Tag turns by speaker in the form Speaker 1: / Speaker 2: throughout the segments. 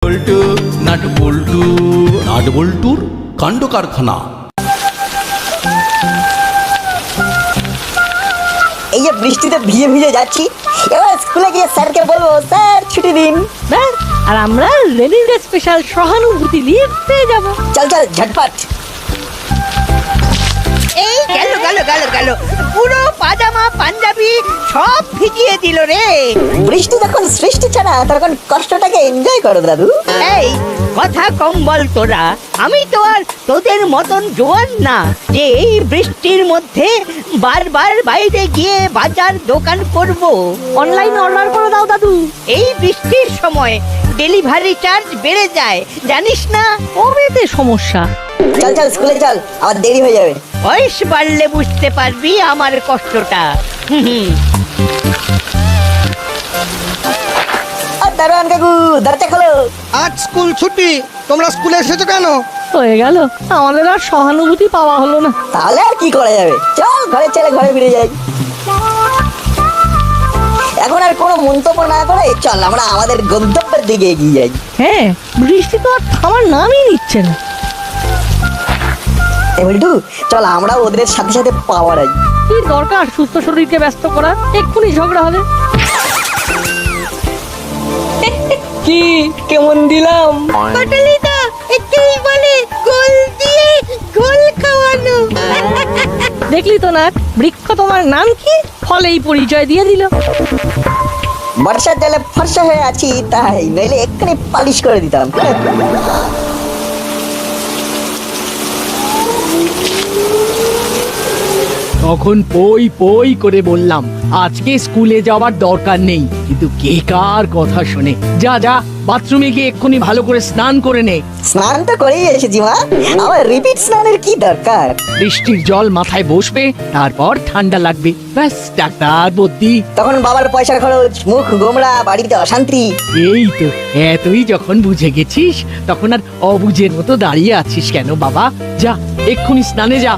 Speaker 1: বল্টু nut বল্টু nut বল্টুর কাণ্ড কারখানা।
Speaker 2: এই যে বৃষ্টিতে ভিজে ভিজে যাচ্ছি, এবার স্কুলে গিয়ে স্যারকে বলবো স্যার ছুটি দিন।
Speaker 3: ব্যাস, আর আমরা লেনিন ডে স্পেশাল সহানুভূতি লিভ পেয়ে যাব।
Speaker 2: চল চল ঝটপট।
Speaker 4: এই গেল গেল গেল গেল, পুরো পাজামা পাঞ্জাবি সব ভিজিয়ে দিল রে।
Speaker 2: বৃষ্টি যখন সৃষ্টি ছাড়া তখন কষ্টটাকে এনজয় করো দাদু।
Speaker 4: এই কথা কম বল তোরা, আমি তো আর তোদের মতন জোয়ান না যে এই বৃষ্টির মধ্যে বারবার বাইরে গিয়ে বাজার দোকান করব।
Speaker 3: অনলাইন অর্ডার করে দাও দাদু।
Speaker 4: এই বৃষ্টির সময় ডেলিভারি চার্জ বেড়ে যায় জানিস না।
Speaker 3: কবেতে সমস্যা?
Speaker 2: চল চল স্কুলে চল, আবার দেরি হয়ে যাবে।
Speaker 4: বয়স বাড়লে বুঝতে পারবি আমার কষ্টটা।
Speaker 2: আর দারোয়ান কাকু দরজা খোলো।
Speaker 5: আজ স্কুল ছুটি, তোমরা স্কুলে এসেছো কেন?
Speaker 3: হয়ে গেল, আমাদের আর সহানুভূতি পাওয়া হলো না।
Speaker 2: তাহলে আর কি করা যাবে, চল ঘরে চলে ঘরে ফিরে যাই। এখন আর কোনো মন্তব্য না করে চল আমরা আমাদের গন্তব্যের দিকে এগিয়ে যাই।
Speaker 3: হ্যাঁ, বৃষ্টি তো আর থামার নামই নিচ্ছে না।
Speaker 2: বল্টু চল আমরা ওদের সাথে সাথে পাওয়া যাই।
Speaker 3: কি দরকার সুস্থ শরীরকে ব্যস্ত করা, এক্ষুনি ঝগড়া হবে। কি কেমন দিলাম?
Speaker 4: পটলিদা একেই বলে গোল দিয়ে গোল খাওয়ানো।
Speaker 3: দেখলি তো না, বৃক্ষ তোমার নাম কি, ফলেই পরিচয় দিয়ে দিল।
Speaker 2: বর্ষার জলে ফর্সা হয়ে আছি তাই, নইলে এক্ষুনি পালিশ করে দিতাম।
Speaker 6: তখন পই পই করে বললাম আজকে স্কুলে যাওয়ার দরকার নেই, কিন্তু কে কার কথা শোনে। যা যা বাথরুমে গিয়ে এক্ষুনি ভালো করে স্নান করে নে।
Speaker 2: স্নান তো করেই এসেছি মা, আবার রিপিট স্নানের কি দরকার?
Speaker 6: বৃষ্টির জল মাথায় বসবে, তারপর ঠান্ডা লাগবে, ব্যাস ডাক্তার বদ্যি।
Speaker 2: তখন বাবার পয়সার খরচ, মুখ গোমড়া, বাড়িতে অশান্তি।
Speaker 6: এই তো, এতই যখন বুঝে গেছিস তখন আর অবুঝের মতো দাঁড়িয়ে আছিস কেন বাবা? যা এক্ষুনি স্নানে যা।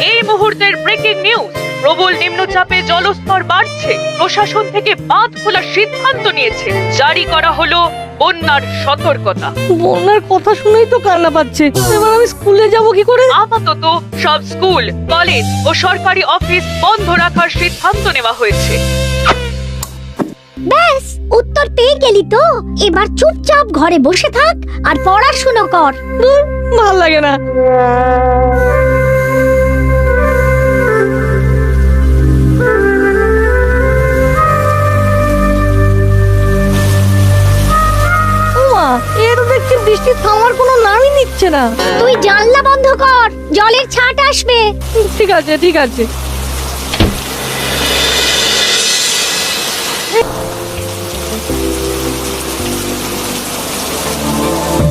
Speaker 7: এই মুহূর্তের ব্রেকিং নিউজ, প্রবল নিম্নচাপে জলস্তর বাড়ছে। প্রশাসন থেকে বাঁধ খোলার সিদ্ধান্ত নিয়েছে। জারি করা হলো বন্যার সতর্কতা।
Speaker 3: বন্যার কথা শুনেই তো কান্না পাচ্ছে। এবার আমি স্কুলে যাব কি করে?
Speaker 7: আপাতত সব স্কুল, কলেজ ও সরকারি অফিস বন্ধ রাখার সিদ্ধান্ত নেওয়া হয়েছে।
Speaker 8: ব্যাস, উত্তর পেয়ে গেলি তো। এবার চুপচাপ ঘরে বসে থাক আর পড়াশোনা কর।
Speaker 3: দূর, ভাল লাগে না। ওমা, এর দেখছি বৃষ্টি থামার কোনো নামই নিচ্ছে না।
Speaker 8: তুই জানলা বন্ধ কর, জলের ছাট আসবে।
Speaker 3: ঠিক আছে ঠিক আছে।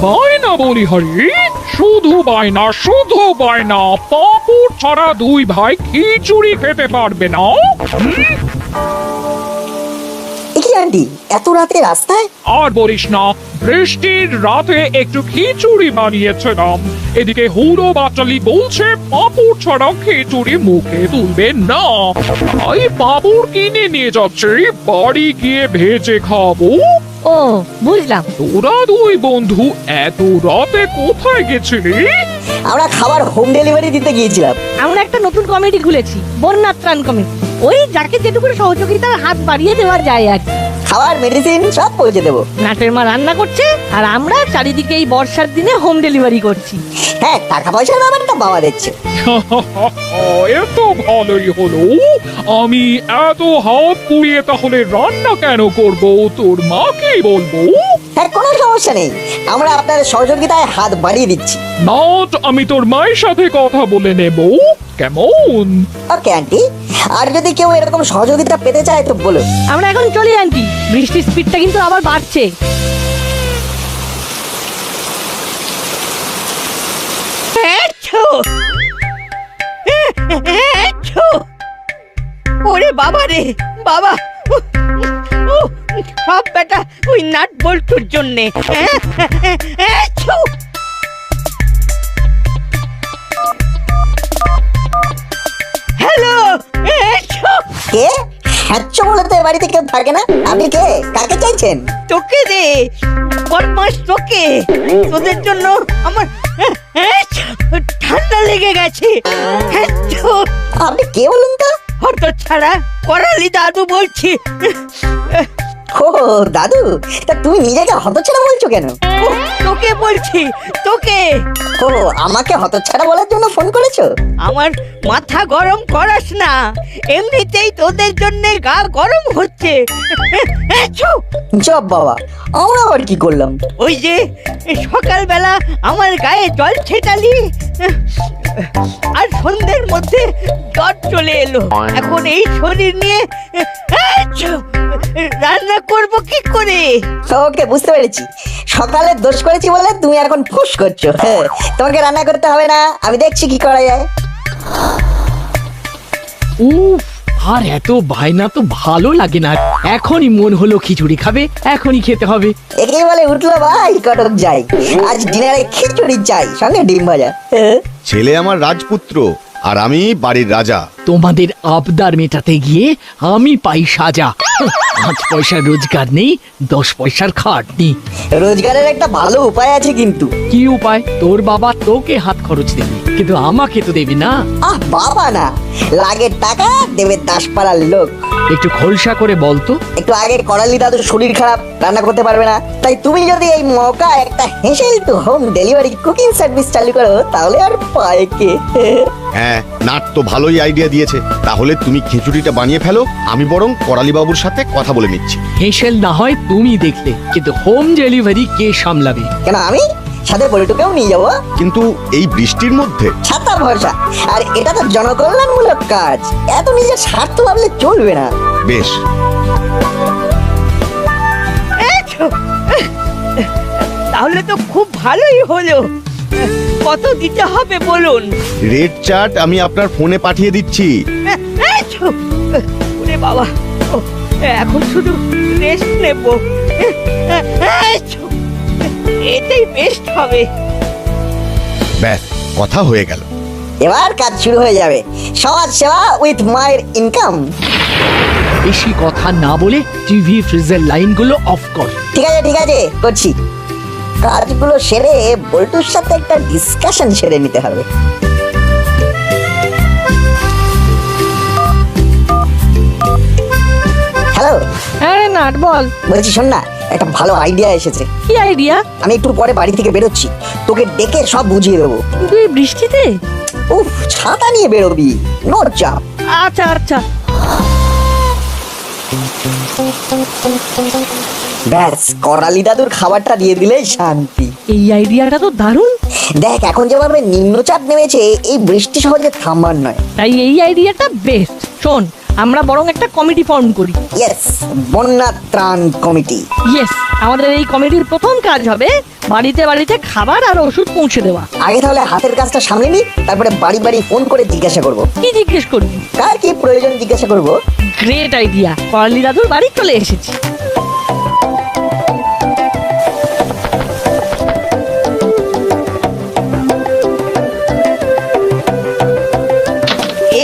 Speaker 9: বায়না বলি হরি, শুধু বায়না শুধু বায়না। পাঁপড় ছাড়া দুই ভাই খিচুড়ি খেতে পারবে না।
Speaker 2: কি আন্টি, এত রাতে রাস্তায়?
Speaker 9: আর বলিস না, বৃষ্টির রাতে একটু খিচুড়ি বানিয়েছিলাম। এদিকে হুড়ো বাচালি বলছে পাঁপড় ছাড়া খিচুড়ি মুখে তুলবে না, তাই পাঁপড় কিনে নিয়ে যাচ্ছে, বাড়ি গিয়ে ভেজে খাবো।
Speaker 3: ও বুঝলাম।
Speaker 9: তোরা দুই বন্ধু এত রাতে কোথায় গেছিলি?
Speaker 2: আমরা খাবার হোম ডেলিভারি দিতে গিয়েছিলাম।
Speaker 3: আমরা একটা নতুন কমিটি খুলেছি, বন্যা ত্রাণ কমিটি। ওই যাকে যেটুকু সহযোগিতার হাত বাড়িয়ে দেওয়া যায় আর কি।
Speaker 2: খাবার মেডিসিন সব পৌঁছে দেবো।
Speaker 3: নাটের মা রান্না করছে আর আমরা চারিদিকে এই বর্ষার দিনে হোম ডেলিভারি করছি।
Speaker 2: হ্যাঁ, টাকা পয়সার ব্যাপারটা বাবা দিচ্ছে।
Speaker 9: এত ভালোই হলো। আমি এত হাত পুড়িয়ে তাহলে রান্না কেন করব? তোর মাকেই বলবো।
Speaker 2: হ্যাঁ, কোনো সমস্যা নেই, আমরা আপনার সহযোগিতায় হাত বাড়িয়ে দিচ্ছি।
Speaker 9: নট, আমি তোর মায়ের সাথে কথা বলে নেব, কেমন?
Speaker 2: ওকে আন্টি, আর যদি কেউ এরকম সহযোগিতা পেতে চায় তো বলো।
Speaker 3: আমরা এখন চলি আন্টি, বৃষ্টির স্পিডটা কিন্তু আবার বাড়ছে।
Speaker 4: ওরে বাবা রে বাবা, সব বেটা ওই নাট বল্টুর জন্যে। হ্যালো,
Speaker 2: কে? হ্যাচ্ছ বলে তো এ বাড়িতে কেউ থাকে না। আপনি কে? কাকে চাইছেন?
Speaker 4: তোকে রে বদমাস, তোকে। তোদের জন্য আমার ঠান্ডা লেগে গেছে।
Speaker 2: আপনি কে বলুন তো?
Speaker 4: হত ছাড়া করালি দাদু বলছি।
Speaker 2: ও দাদু, তা তুমি নিজেকে হতচ্ছাড়া বলছো কেন?
Speaker 4: তোকে বলছি, তোকে।
Speaker 2: ও আমাকে হতচ্ছাড়া বলার জন্য ফোন করেছো?
Speaker 4: আমার মাথা গরম করাস না, এমনিতেই তোদের জন্য গা গরম হচ্ছে।
Speaker 2: জব বাবা, আমরা আবার কি করলাম?
Speaker 4: ওই যে সকালবেলা আমার গায়ে জল ছেটালি, আর সন্ধ্যের মধ্যে জ্বর চলে এলো। এখন এই শরীর নিয়ে রান্না করব কি করে?
Speaker 2: ওকে, বুঝতে পেরেছি। সকালে দোষ করেছি বলে তুমি এখন ফুস করছো। হ্যাঁ, তোমাকে রান্না করতে হবে না, আমি দেখছি কি করা যায়।
Speaker 6: উফ, আর এত বায়না তো ভালো লাগে না। এখনই মন হলো খিচুড়ি খাবে, এখনই খেতে হবে।
Speaker 2: একেই বলে উঠলো ভাই কটক যাই, আজ ডিনারে খিচুড়ি চাই, সঙ্গে ডিম ভাজা।
Speaker 10: ছেলে আমার রাজপুত্র আর আমি বাড়ির রাজা।
Speaker 6: তোমাদের আবদার মেটাতে গিয়ে আমি পাই সাজা। 5 পয়সার রোজগার নেই, 10 পয়সার খাটনি।
Speaker 2: রোজগারের একটা ভালো উপায় আছে কিন্তু।
Speaker 6: কি উপায়? তোর বাবা তোকে হাত খরচ দেবে, কিন্তু আমাকে তো দেবে না।
Speaker 2: বাবা না, লাগের টাকা দেবে দাসপাড়ার লোক।
Speaker 6: একটু খোলসা করে বলতো।
Speaker 2: একটু আগে করালি দাদুর শরীর খারাপ, রান্না করতে পারবে না, তাই তুমি যদি এই মৌকা একটা hassle to home delivery cooking service চালু করো, তাহলে আর পায় কে?
Speaker 10: হ্যাঁ, নাট তো ভালোই আইডিয়া দিয়েছে। তাহলে তুমি খিচুড়িটা বানিয়ে ফেলো, আমি বরং করালি বাবুর সাথে কথা বলে নিচ্ছি।
Speaker 6: হেসেল না হয় তুমি দেখলে, কিন্তু হোম ডেলিভারি কে সামলাবে?
Speaker 2: কেন, আমি সাথে বড়টুকেও নিয়ে যাবো।
Speaker 10: কিন্তু এই বৃষ্টির মধ্যে
Speaker 2: ছাতা ভরসা, আর এটা তো জনকল্যাণমূলক কাজ, এত নিজের স্বার্থ ভাবলে চলবে না।
Speaker 10: বেশ।
Speaker 4: তাহলে তো খুব ভালোই হলো। কত দিতে হবে বলুন?
Speaker 10: রেড চার্ট আমি আপনার ফোনে পাঠিয়ে দিচ্ছি।
Speaker 4: ওরে বাবা, এখন শুধু রেস্ট নেব, এটাই বেস্ট হবে।
Speaker 10: ব্যাস, কথা হয়ে গেল।
Speaker 2: এবার কাজ শুরু হয়ে যাবে। সমাজ সেবা উইথ মায়ের ইনকাম।
Speaker 6: বেশি কথা না বলে টিভি ফ্রিজের লাইনগুলো অফ কর।
Speaker 2: ঠিক আছে ঠিক আছে, করছি। কাজগুলো সেরে বল্টুর সাথে একটা ডিসকাশন সেরে নিতে হবে। হ্যালো,
Speaker 3: হ্যাঁ নাট বল।
Speaker 2: বলছি শোন না, একটা ভালো আইডিয়া এসেছে।
Speaker 3: কি আইডিয়া?
Speaker 2: আমি একটু পরে বাড়ি থেকে বেরোচ্ছি, তোকে ডেকে সব বুঝিয়ে দেবো।
Speaker 3: তুই বৃষ্টিতে?
Speaker 2: উফ, ছাতা নিয়ে বেরোবি, নো চাপ।
Speaker 3: আচ্ছা আচ্ছা।
Speaker 2: ব্যাস, করালি দাদুর খাবারটা দিয়ে দিলেই শান্তি।
Speaker 3: এই আইডিয়াটা তো দারুণ।
Speaker 2: দেখ, এখন যেভাবে নিম্নচাপ নেমেছে, এই বৃষ্টি সহজে থামবার নয়।
Speaker 3: তাই এই আইডিয়াটা বেস্ট। শোন, আমরা বরং একটা কমিটি ফর্ম করি।
Speaker 2: ইয়েস, বন্যা ত্রাণ কমিটি।
Speaker 3: ইয়েস, আমাদের এই কমিটির প্রথম কাজ হবে বাড়িতে বাড়িতে খাবার আর ওষুধ পৌঁছে দেওয়া।
Speaker 2: আগে তাহলে হাতের কাজটা সামলে নি, তারপরে বাড়ি বাড়ি ফোন করে জিজ্ঞাসা করব।
Speaker 3: কি জিজ্ঞেস করবি?
Speaker 2: কার কি প্রয়োজন জিজ্ঞাসা করব।
Speaker 3: গ্রেট আইডিয়া, করালি দাদুর বাড়ি চলে এসেছি।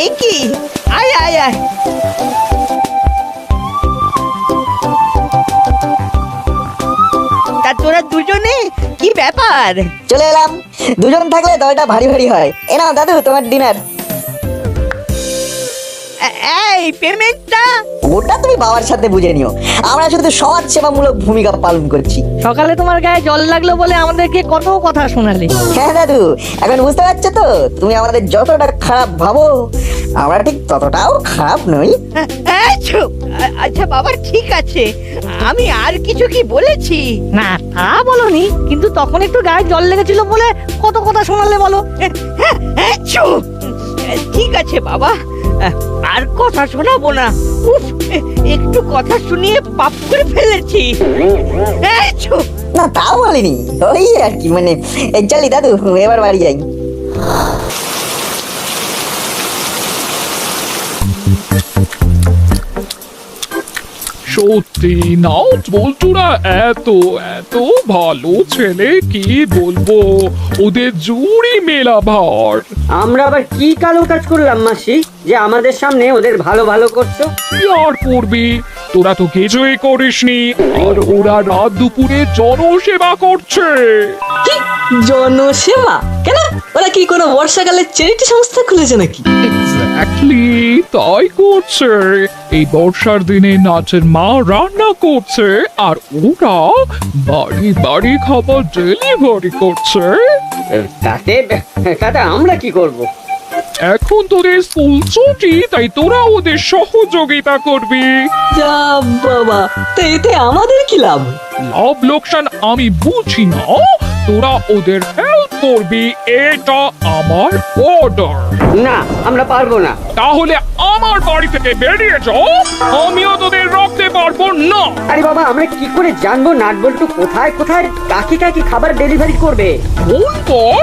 Speaker 4: এই কি, আয় আয় আয়। তা তোরা দুজনে কি ব্যাপার?
Speaker 2: চলে এলাম। দুজন থাকলে দলটা ভারী ভারী হয়। এ নাও দাদু, তোমার ডিনার।
Speaker 4: এই পেমেন্টটা?
Speaker 2: ওটা তুমি বাবার সাথে বুঝে নিও, আমরা শুধু সমাজ সেবামূলক ভূমিকা পালন করছি।
Speaker 3: সকালে তোমার গায়ে জল লাগলো বলে আমাদেরকে কত কথা শোনালে।
Speaker 2: হ্যাঁ দাদু, এখন বুঝতে পারছো তো, তুমি আমাদের যতটা খারাপ ভাবো, আমরা ঠিক ততটাও খারাপ নই।
Speaker 4: আচ্ছা বাবা, ঠিক আছে। আমি আর কিছু কি বলেছি?
Speaker 3: না, তা বলনি, কিন্তু তখন একটু গায়ে জল লেগেছিল বলে কত কথা শোনালে বলো।
Speaker 4: ঠিক আছে বাবা, আর কথা শোনাবো না। উফ, একটু কথা শুনিয়ে পাপ করে ফেলেছি।
Speaker 2: না, তাও বলিনি, ওই আর কি, মানে এই চলি দাদু, এবার বাড়ি যাই।
Speaker 9: সত্যি নাট বল্টুরা এত এত ভালো ছেলে, কি বলবো, ওদের জুড়ি মেলা ভার।
Speaker 4: আমরা আবার কি কালো কাজ করলাম মাসি যে আমাদের সামনে ওদের ভালো ভালো করছো?
Speaker 9: কি আর করবি, তোরা তো কিছুই করিসনি, আর ওরা রাত দুপুরে জনসেবা করছে।
Speaker 11: কি জনসেবা? কেন, ওরা কি কোনো বর্ষাকালের চ্যারিটি সংস্থা খুলেছে নাকি?
Speaker 9: এক্স্যাক্টলি তাই করছে। এই বর্ষার দিনে নাচের মা রান্না করছে, আর ওরা বাড়ি বাড়ি খাবার ডেলিভারি করছে।
Speaker 4: তাতে তাতে আমরা কি করব?
Speaker 9: এখন তোদের স্কুল ছুটি, তাই তোরা ওদের সহযোগিতা করবি।
Speaker 11: যা বাবা, তো এতে আমাদের কি লাভ?
Speaker 9: লাভ লোকসান আমি বুঝি না, তোরা ওদের হেল্প করবি, এটা আমার অর্ডার।
Speaker 4: না, আমরা পারবো না।
Speaker 9: তাহলে আমার বাড়ি থেকে বেরিয়ে যাও, আমিও তোদের রাখতে পারবো না।
Speaker 4: আরে বাবা, আমরা কি করে জানবো নাটবল্টু কোথায় কোথায় কাকে কাকে খাবার ডেলিভারি করবে?
Speaker 9: ফোন কর।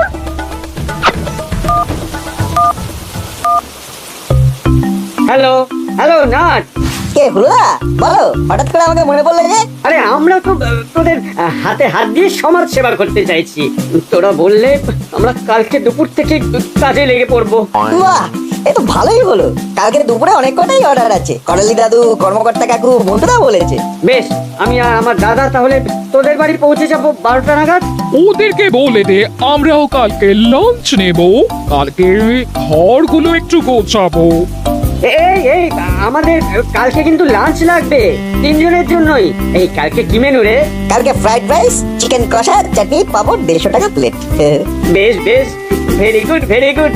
Speaker 4: হ্যালো হ্যালো নাট।
Speaker 2: কে হুলা? বলো, হঠাৎ করে আমাকে মনে পড়লো যে?
Speaker 4: আরে আমরা তো তোদের হাতে হাত দিয়ে সমাজ সেবা করতে চাইছি। তোরা বললে আমরা কালকে দুপুর থেকে কাজে লেগে পড়বো।
Speaker 2: বাহ, এ তো ভালোই হলো। কালকে দুপুরে অনেক কটাই অর্ডার আছে। করালি দাদু, কর্মকর্তা কাকু, বন্ধুরা বলেছে।
Speaker 4: বেশ, আমি আর আমার দাদা তাহলে তোদের বাড়ি পৌঁছে যাবো 12টা নাগাদ।
Speaker 9: ওদেরকে বলে দে আমরাও কালকে লাঞ্চ নেব, কালকে ঘরগুলো একটু গোছাবো।
Speaker 4: এই এই আমাদের কালকে কিন্তু লাঞ্চ লাগবে 3 জনের জন্যই। এই কালকে কি মেনু রে?
Speaker 2: কালকে ফ্রাইড রাইস, চিকেন কষা, চাটনি, পাপড়, 150 টাকা প্লেট।
Speaker 4: বেশ বেশ, very good very good.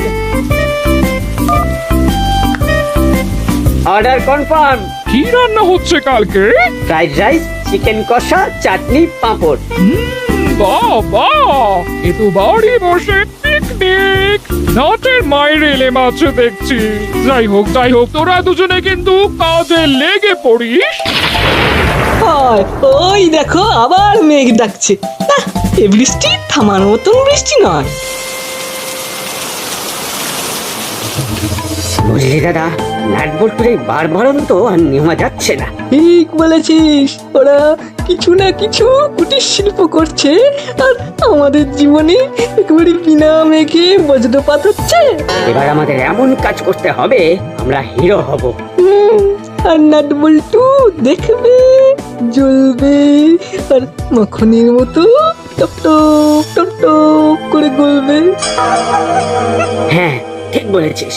Speaker 4: Order confirm.
Speaker 9: কি রান্না হচ্ছে কালকে?
Speaker 4: ফ্রাইড রাইস, চিকেন কষা, চাটনি, পাঁপড়।
Speaker 9: বাবা, এ তো বাড়ি বসে পিকনিক। নাটের মায়ের এলে মাছে দেখছি। যাই হোক তোরা দুজনে কিন্তু কাজে লেগে পড়িস।
Speaker 11: হয়, ওই দেখো আবার মেঘ ডাকছে। না, এ বৃষ্টি থামার মতন বৃষ্টি নয়।
Speaker 4: বুঝলি দাদা, নাটবল্টুর এই বারবারন্ত আর নেওয়া যাচ্ছে না।
Speaker 11: ঠিক বলেছিস, ওরা কিছু না কিছু কুটির শিল্প করছে, আর আমাদের জীবনে একেবারে বিনা মেঘে বজ্রপাত হচ্ছে।
Speaker 4: এবার আমাদের এমন কাজ করতে হবে, আমরা হিরো হব।
Speaker 11: আর নাটবল্টু দেখবে, জ্বলবে, আর মাখনের মতো টপ টপ টপ টপ করে গলবে।
Speaker 4: হ্যাঁ, ঠিক বলেছিস।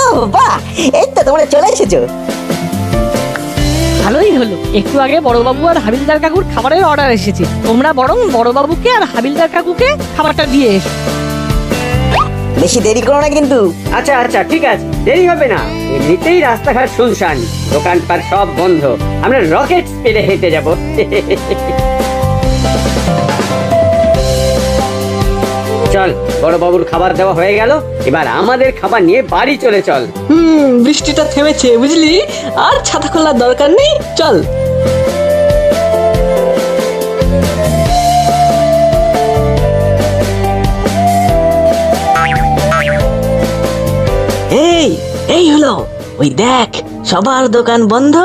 Speaker 2: ও বাহ, এই তো তোমরা চলে এসেছো।
Speaker 3: ভালোই হলো, একটু আগে বড়বাবু আর হাবিলদার কাকুর খাবারের অর্ডার এসেছে। তোমরা বরং বড়বাবুকে আর হাবিলদার কাকুকে খাবারটা দিয়ে এসো।
Speaker 2: বেশি দেরি করো না কিন্তু।
Speaker 4: আচ্ছা আচ্ছা, ঠিক আছে, দেরি হবে না। এমনিতেই রাস্তাঘাট শুনশান, দোকানপাট সব বন্ধ। আমরা রকেট স্পিডে হেঁটে যাব। চল, বড়বাবুর খাবার দেওয়া হয়ে গেল, এবার আমাদের খাবার নিয়ে বাড়ি চলে চল।
Speaker 11: বৃষ্টিটা থেমেছে বুঝলি, আর ছাতা খোলার দরকার নেই, চল। এই এই হলো, ওই দেখ সবার দোকান বন্ধ,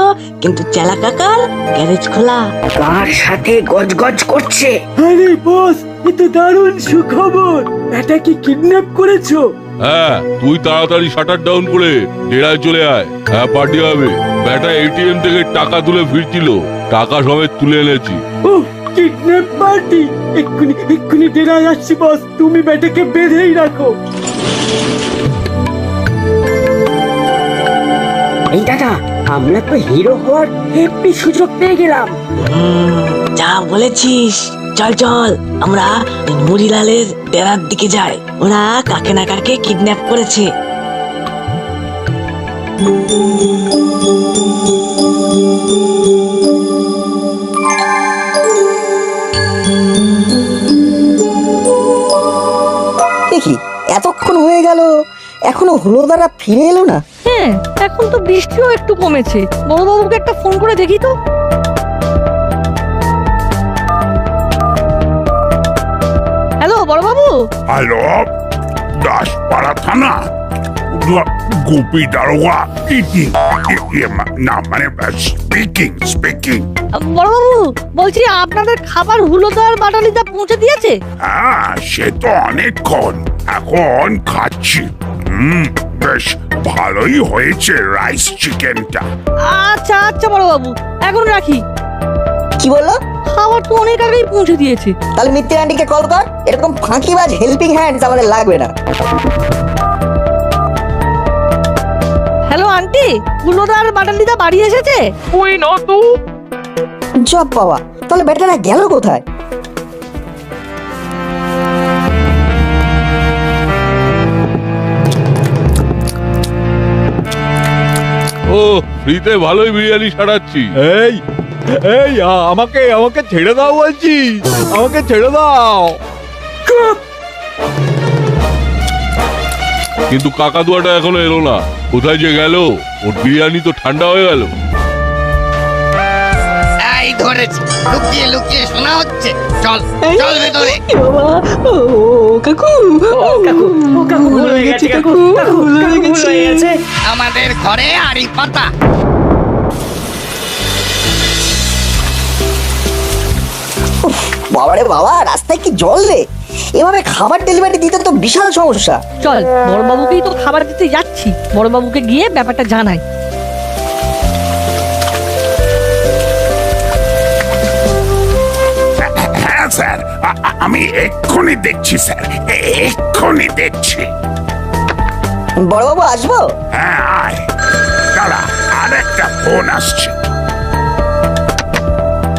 Speaker 11: কিন্তু চেলা কাকার গ্যারেজ খোলা।
Speaker 4: কার সাথে গজগজ করছে?
Speaker 11: আরে বস, এ তো দারুণ সুখবর। এটা কি কিডন্যাপ করেছো?
Speaker 12: হ্যাঁ, তুই তাড়াতাড়ি শাটার ডাউন করে ডেরায় চলে আয়। হ্যাঁ, পার্টি হবে। ব্যাটা এটিএম থেকে টাকা তুলে ফিরছিল, টাকা সমেত তুলে এনেছি।
Speaker 11: ও, কিডন্যাপ পার্টি! এক্ষুনি ডেরায় আসছি বস, তুমি ব্যাটাকে বেঁধেই রাখো।
Speaker 4: এই দাদা, আমরা তো হিরো হওয়ার হেব্বি সুযোগ পেয়ে গেলাম।
Speaker 11: যা বলেছিস, চল চল, আমরা মুড়িলালের ডেরার দিকে যাই। ওরা কাকে না কাকে কিডন্যাপ করেছে।
Speaker 2: দেখি এতক্ষণ হয়ে গেল, এখনো হলুদারা ফিরে এলো না।
Speaker 3: হ্যাঁ, এখন তো বৃষ্টিও একটু কমেছে। বড়বাবুকে একটা ফোন করে দেখি তো। হ্যালো বড়বাবু।
Speaker 12: হ্যালো, দাসপাড়া থানা গোপী দারোগা ইটিং না মানে স্পিকিং
Speaker 3: বড়বাবু বলছি আপনাদের খাবার হুলোদার বাটালিদা পৌঁছে দিয়েছে?
Speaker 12: হ্যাঁ সে তো অনেকক্ষণ, এখন খাচ্ছি। বেশ ভালোই হয়েছে রাইস চিকেনটা।
Speaker 3: আচ্ছা আচ্ছা বড়বাবু, এখন রাখি।
Speaker 2: কি বললো?
Speaker 3: খাবার তো অনেক আগেই পৌঁছে দিয়েছে।
Speaker 2: তাহলে মিত্তির আন্টিকে কল কর, এরকম ফাঁকিবাজ হেল্পিং হ্যান্ডস আমাদের লাগবে না।
Speaker 3: হ্যালো আন্টি, হুলোদার বাটালিদা বাড়ি এসেছে?
Speaker 7: ওই না তো।
Speaker 2: জব বাবা, তাহলে বেটারা গেল কোথায়?
Speaker 12: ও ফ্রিতে ভালোই বিরিয়ানি সারাচ্ছি।
Speaker 1: এই এই আমাকে আমাকে ছেড়ে দাও বলছি, আমাকে ছেড়ে দাও।
Speaker 12: কিন্তু কাকাতুয়াটা এখনো এলো না, কোথায় যে গেল? ওর বিরিয়ানি তো ঠান্ডা হয়ে গেল।
Speaker 5: এই ধরেছি, লুকিয়ে লুকিয়ে শোনা হচ্ছে। চল চল ভেতরে।
Speaker 11: এ বাবা, ও কাকু, ও কাকু ভুল হয়ে গেছে, কাকু ভুল হয়ে গেছে।
Speaker 5: আমাদের ঘরে আড়ি পাতা।
Speaker 2: বাবারে বাবা, রাস্তায় কি জল রে! এভাবে খাবার ডেলিভারি দিতে তো বিশাল সমস্যা।
Speaker 3: চল বড়বাবুকেই তো খাবার দিতে যাচ্ছি, বড়বাবুকে গিয়ে ব্যাপারটা জানাই।
Speaker 12: হ্যাঁ স্যার, আমি এক্ষুনি দেখছি স্যার, এক্ষুনি দেখছি।
Speaker 2: বড়বাবু আসবো?
Speaker 12: হ্যাঁ আয়, দাঁড়া আরেকটা ফোন আসছে।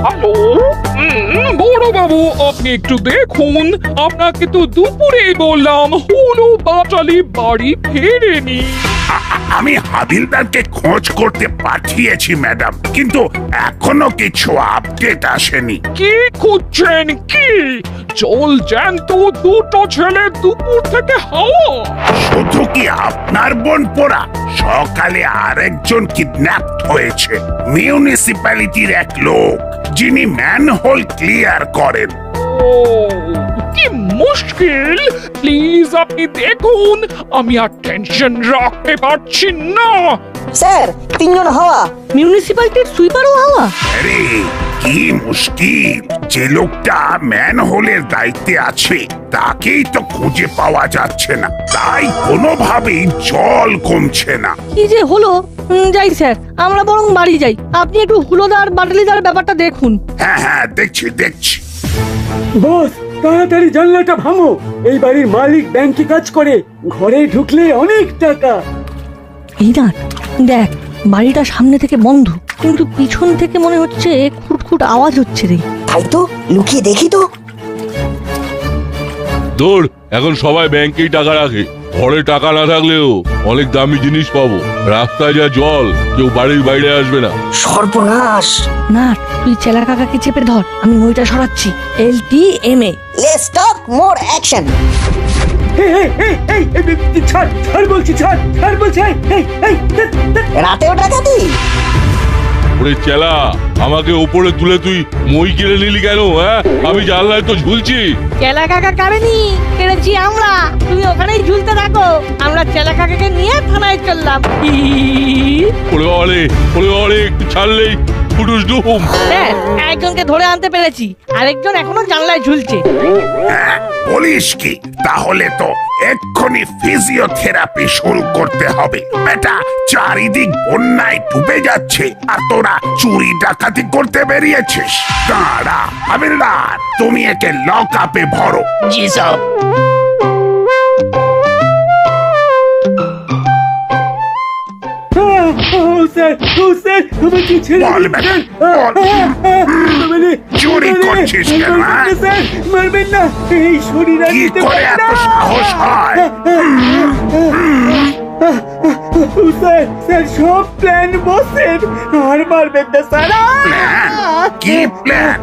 Speaker 9: হ্যালো, বড় বাবু আপনি একটু দেখুন, আপনাকে তো দুপুরে বললাম হুলো বাটালি বাড়ি ফেরেনি।
Speaker 12: আমি হাবিলদারকে খোঁজ করতে পাঠিয়েছি ম্যাডাম, কিন্তু এখনো কিছু আপডেট আসেনি।
Speaker 9: কি খুঁজছেন কি? জল জ্যান্ত দুটো ছেলে দুপুর থেকে হাওয়া।
Speaker 12: শুধু কি আপনার বোন পোড়া, সকালে আরেকজন কিডন্যাপ হয়েছে। মিউনিসিপ্যালিটির এক লোক, যিনি ম্যানহোল ক্লিয়ার করেন।
Speaker 9: ও কি মুশকিল! প্লিজ আপনি দেখুন, আমি আর টেনশন রাখতে পারছি না।
Speaker 2: স্যার, 3 জন হাওয়া।
Speaker 3: মিউনিসিপ্যালিটির সুইপারও হাওয়া?
Speaker 12: আরে কি মুশকিল! যে লোকটা ম্যানহোলের দায়িত্বে আছে তাকেই তো খুঁজে পাওয়া যাচ্ছে না, তাই কোনোভাবেই জল কমছে না।
Speaker 3: কি যে হলো! যাই স্যার, আমরা বরং বাড়ি যাই। আপনি একটু হুলোদার বাটালিদার ব্যাপারটা দেখুন।
Speaker 12: হ্যাঁ হ্যাঁ দেখছি দেখছি।
Speaker 11: বস, তাড়াতাড়ি জানলাটা ভাঙো। এই বাড়ির মালিক ব্যাংকে কাজ করে, ঘরে ঢুকলে অনেক টাকা।
Speaker 3: এই না, দেখ বাড়িটা সামনে থেকে বন্ধ, কিন্তু পিছন থেকে মনে হচ্ছে খুটখুট আওয়াজ হচ্ছে রে।
Speaker 2: তাই তো, লুকিয়ে দেখি তো।
Speaker 12: দৌড়, এখন সবাই ব্যাংকেই টাকা রাখে। ঘরে টাকা না থাকলেও অনেক দামি জিনিস পাবো। রাস্তায় যা জল, কেউ বাড়ির বাইরে আসবে না।
Speaker 2: সর্বনাশ!
Speaker 3: না, তুই চেলা কাকাকে চেপে ধর, আমি নইটা সরাচ্ছি। LTMA।
Speaker 2: Let's talk more action.
Speaker 11: ছাড় বলছি, ছাড় বলছি।
Speaker 2: রাতেও ডাকাতি?
Speaker 12: ওরে চেলা, আমাকে ওপরে তুলে তুই মই কিনে নিলি কেন? হ্যাঁ, আমি জানলায় তো ঝুলছি।
Speaker 3: চেলা কাকা কারেনি, কেড়েছি আমরা। তুমি ওখানেই ঝুলতে থাকো, আমরা চেলা কাকাকে নিয়ে থানায় চললাম।
Speaker 12: ওরে বাবারে, একটু ছাড়লেই ফুটুস ডুম।
Speaker 3: স্যার, একজনকে ধরে আনতে পেরেছি, আরেকজন এখনো জানলায় ঝুলছে।
Speaker 12: হ্যাঁ, বলিস কি? তাহলে তো এক্ষুনি ফিজিওথেরাপি শুরু করতে হবে। বেটা, চারিদিক বন্যায় ডুবে যাচ্ছে আর তোরা চুরি ডাকাতি করতে বেরিয়েছিস। দাঁড়া হাবিলদার, তুমি একে লক আপে ভরো।
Speaker 5: জি সব।
Speaker 12: বল বেটা, বল। চুরি করছিস কেন? হ্যাঁ?
Speaker 11: মারবেন না, এই শরীর
Speaker 12: কি করে এত সাহস হয়?
Speaker 11: স্যার সব প্ল্যান বসের, আর মারবেন না স্যার।
Speaker 12: প্ল্যান? কি প্ল্যান?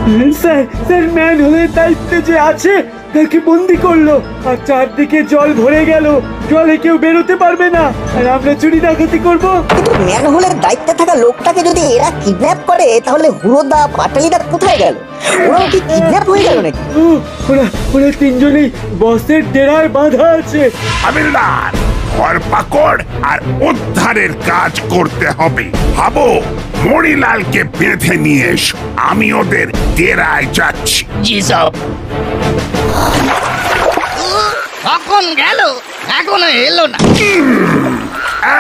Speaker 11: স্যার ম্যানহোলের দায়িত্বে যে আছে তাকে বন্দি করলো আর চারদিকে জল ভরে গেল, জলে কেউ বেরোতে পারবে না, আর আমরা চুরি ডাকাতি করবো।
Speaker 2: কিন্তু ম্যানহোলের দায়িত্বে থাকা লোকটাকে যদি এরা কিডন্যাপ করে তাহলে হুড়োদা পাটালিদা কোথায় গেল? ওরাও কি কিডন্যাপ হয়ে গেল নাকি?
Speaker 11: ওরা তিনজনেই বসের ডেরায় বাঁধা আছে।
Speaker 12: হাবিলদার, ধরপাকড় আর উদ্ধারের কাজ করতে হবে। ভাবো, মণিলালকে বেঁধে নিয়ে এসো, আমি ওদের ডেরায় যাচ্ছি।
Speaker 5: জি সব কখন গেল, এখনো এলো না।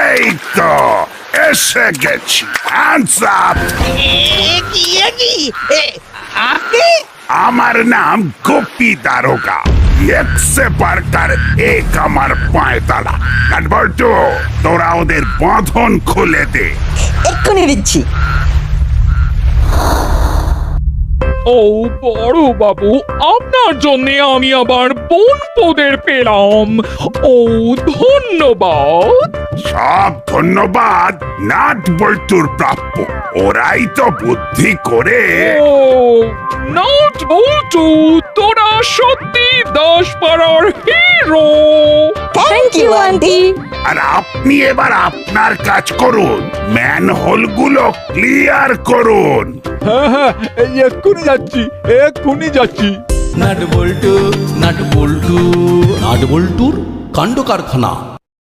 Speaker 12: এই তো এসে গেছি। Hands up.
Speaker 5: আপনি?
Speaker 12: আমার নাম গোপী দারোগা। এক সে বারকার এক আমার পায়তালা। কাঠবল্টু, তোরা ওদের বাঁধন খুলে দে।
Speaker 2: এক্ষুনি দিচ্ছি।
Speaker 9: ও বড় বাবু, আপনার জন্য আমি আবার বোনপোদের পেলাম। ও ধন্যবাদ।
Speaker 12: সব ধন্যবাদ নাট বল্টুর প্রাপ্য। ওরাই তো বুদ্ধি করে।
Speaker 9: ও নট বল্টু, তোরা সত্যি 10 পাড়ার হিরো।
Speaker 2: Thank you aunty.
Speaker 12: আর আপনি এবার আপনার কাজ করুন, ম্যানহোলগুলো ক্লিয়ার করুন।
Speaker 1: হ্যাঁ হ্যাঁ, এই এক্ষুনি যাচ্ছি, এক্ষুনি যাচ্ছি।
Speaker 13: নাট বল্টুর কাণ্ড কারখানা।